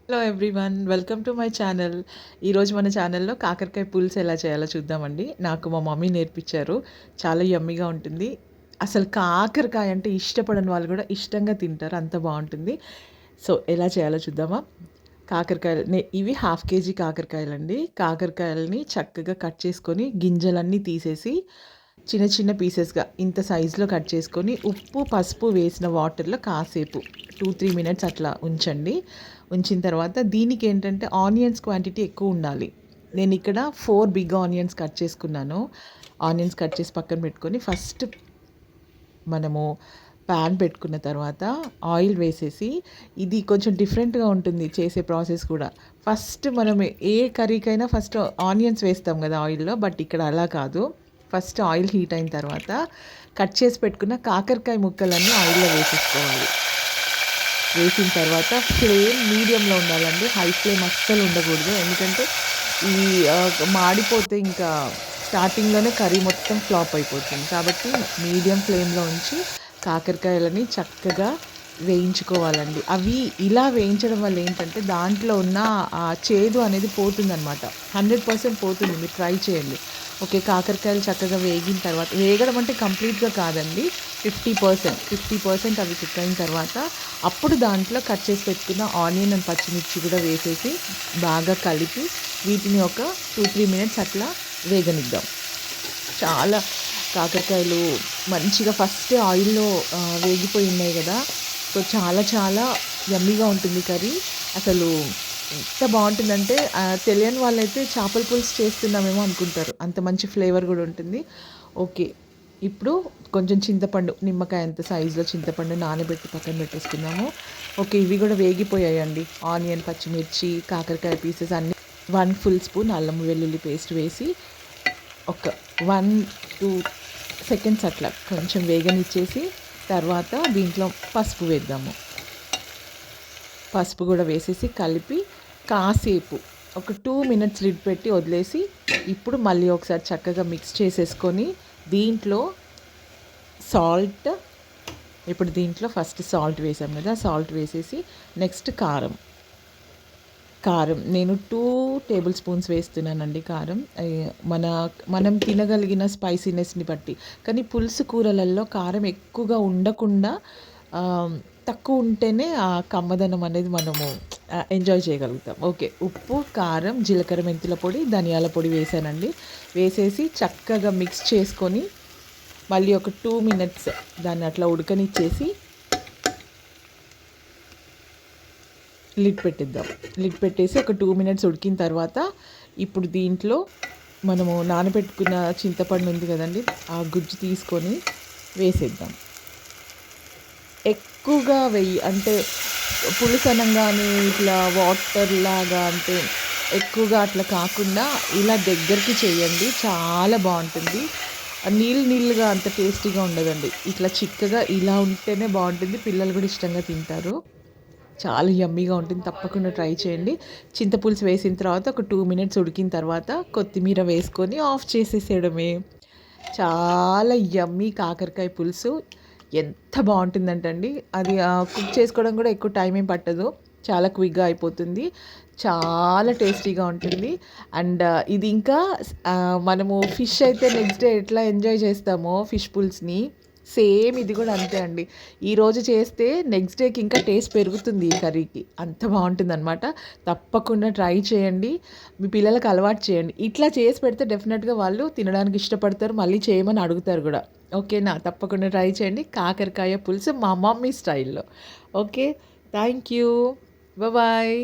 Hello everyone, welcome to my channel. ఈరోజు మన ఛానల్లో కాకరకాయ పులుసు ఎలా చేయాలో చూద్దామండి. నాకు మా మమ్మీ నేర్పించారు. చాలా యమ్మీగా ఉంటుంది. అసలు కాకరకాయ అంటే ఇష్టపడని వాళ్ళు కూడా ఇష్టంగా తింటారు, అంత బాగుంటుంది. సో ఎలా చేయాలో చూద్దామా. కాకరకాయలు ఇవి హాఫ్ కేజీ కాకరకాయలండి. కాకరకాయలని చక్కగా కట్ చేసుకొని గింజలన్నీ తీసేసి చిన్న చిన్న పీసెస్గా ఇంత సైజులో కట్ చేసుకొని ఉప్పు పసుపు వేసిన వాటర్లో కాసేపు 2-3 మినిట్స్ అట్లా ఉంచండి. ఉంచిన తర్వాత దీనికి ఏంటంటే ఆనియన్స్ క్వాంటిటీ ఎక్కువ ఉండాలి. నేను ఇక్కడ 4 బిగ్ ఆనియన్స్ కట్ చేసుకున్నాను. ఆనియన్స్ కట్ చేసి పక్కన పెట్టుకొని ఫస్ట్ మనము ప్యాన్ పెట్టుకున్న తర్వాత ఆయిల్ వేసేసి, ఇది కొంచెం డిఫరెంట్గా ఉంటుంది చేసే ప్రాసెస్ కూడా. ఫస్ట్ మనం ఏ కర్రీకైనా ఫస్ట్ ఆనియన్స్ వేస్తాం కదా ఆయిల్లో, బట్ ఇక్కడ అలా కాదు. ఫస్ట్ ఆయిల్ హీట్ అయిన తర్వాత కట్ చేసి పెట్టుకున్న కాకరకాయ ముక్కలన్నీ ఆయిల్లో వేసేసుకోవాలి. వేసిన తర్వాత ఫ్లేమ్ మీడియంలో ఉండాలండి, హై ఫ్లేమ్ అస్సలు ఉండకూడదు. ఎందుకంటే ఈ మాడిపోతే ఇంకా స్టార్టింగ్లోనే కర్రీ మొత్తం ఫ్లాప్ అయిపోతుంది. కాబట్టి మీడియం ఫ్లేమ్లో ఉంచి కాకరకాయలని చక్కగా వేయించుకోవాలండి. అవి ఇలా వేయించడం వల్ల ఏంటంటే దాంట్లో ఉన్న ఆ చేదు అనేది పోతుందనమాట. 100% పోతుంది, మీరు ట్రై చేయండి. ఓకే, కాకరకాయలు చక్కగా వేగిన తర్వాత, వేగడం అంటే కంప్లీట్గా కాదండి, 50% అవి కుక్ అయిన తర్వాత అప్పుడు దాంట్లో కట్ చేసి పెట్టుకున్న ఆనియన్ అండ్ పచ్చిమిర్చి కూడా వేసేసి బాగా కలిపి వీటిని ఒక 2-3 మినిట్స్ అట్లా వేగనిద్దాం. చాలా కాకరకాయలు మంచిగా ఫస్ట్ ఆయిల్లో వేగిపోయి ఉన్నాయి కదా, సో చాలా చాలా యమ్మీగా ఉంటుంది కర్రీ. అసలు ఎంత బాగుంటుందంటే తెలియని వాళ్ళైతే చేపల పులుసు చేస్తున్నామేమో అనుకుంటారు, అంత మంచి ఫ్లేవర్ కూడా ఉంటుంది. ఓకే, ఇప్పుడు కొంచెం చింతపండు, నిమ్మకాయ అంత సైజులో చింతపండు నానబెట్టి పక్కన పెట్టేసుకున్నాము. ఓకే, ఇవి కూడా వేగిపోయాయండి. ఆనియన్ పచ్చిమిర్చి కాకరకాయ పీసెస్ అన్నీ 1 ఫుల్ స్పూన్ అల్లం వెల్లుల్లి పేస్ట్ వేసి ఒక 1-2 సెకండ్స్ అట్లా కొంచెం వేగనిచ్చేసి తర్వాత దీంట్లో పసుపు వేద్దాము. పసుపు కూడా వేసేసి కలిపి కాసేపు ఒక 2 మినిట్స్ లిడ్ పెట్టి వదిలేసి ఇప్పుడు మళ్ళీ ఒకసారి చక్కగా మిక్స్ చేసేసుకొని దీంట్లో సాల్ట్, ఇప్పుడు దీంట్లో ఫస్ట్ సాల్ట్ వేసాం కదా, సాల్ట్ వేసేసి నెక్స్ట్ కారం నేను 2 టేబుల్ స్పూన్స్ వేస్తున్నానండి కారం. మనం తినగలిగిన స్పైసీనెస్ని బట్టి. కానీ పులుసు కూరలలో కారం ఎక్కువగా ఉండకుండా తక్కువ ఉంటేనే ఆ కమ్మదనం అనేది మనము ఎంజాయ్ చేయగలుగుతాం. ఓకే, ఉప్పు కారం జీలకర్ర మెంతుల పొడి ధనియాల పొడి వేసానండి. వేసేసి చక్కగా మిక్స్ చేసుకొని మళ్ళీ ఒక 2 మినిట్స్ దాన్ని అట్లా ఉడకనిచ్చేసి లిడ్ పెట్టిద్దాం. లిడ్ పెట్టేసి ఒక 2 మినిట్స్ ఉడికిన తర్వాత ఇప్పుడు దీంట్లో మనము నానబెట్టుకున్న చింతపండు ఉంది కదండి, ఆ గుజ్జు తీసుకొని వేసేద్దాం. ఎక్కువగా వెయ్యి అంటే పులుసు అనగానే ఇట్లా వాటర్ లాగా, అంటే ఎక్కువగా అట్లా కాకుండా ఇలా దగ్గరికి చేయండి, చాలా బాగుంటుంది. నీళ్ళుగా అంత టేస్టీగా ఉండదండి, ఇట్లా చిక్కగా ఇలా ఉంటేనే బాగుంటుంది. పిల్లలు కూడా ఇష్టంగా తింటారు, చాలా యమ్మీగా ఉంటుంది. తప్పకుండా ట్రై చేయండి. చింతపులుసు వేసిన తర్వాత ఒక 2 మినిట్స్ ఉడికిన తర్వాత కొత్తిమీర వేసుకొని ఆఫ్ చేసేసేయడమే. చాలా యమ్మీ కాకరకాయ పులుసు ఎంత బాగుంటుందంటే అండి, అది కుక్ చేసుకోవడం కూడా ఎక్కువ టైం ఏం పట్టదు, చాలా క్విక్గా అయిపోతుంది, చాలా టేస్టీగా ఉంటుంది. అండ్ ఇది ఇంకా మనము ఫిష్ అయితే నెక్స్ట్ డే ఎట్లా ఎంజాయ్ చేస్తామో ఫిష్ పులుసుని, సేమ్ ఇది కూడా అంతే అండి. ఈరోజు చేస్తే నెక్స్ట్ డేకి ఇంకా టేస్ట్ పెరుగుతుంది ఈ కర్రీకి, అంత బాగుంటుందన్నమాట. తప్పకుండా ట్రై చేయండి, మీ పిల్లలకు అలవాటు చేయండి. ఇట్లా చేసి పెడితే డెఫినెట్గా వాళ్ళు తినడానికి ఇష్టపడతారు, మళ్ళీ చేయమని అడుగుతారు కూడా. ఓకేనా, తప్పకుండా ట్రై చేయండి కాకరకాయ పులుసు మా మమ్మీ స్టైల్లో. Okay, thank you, bye.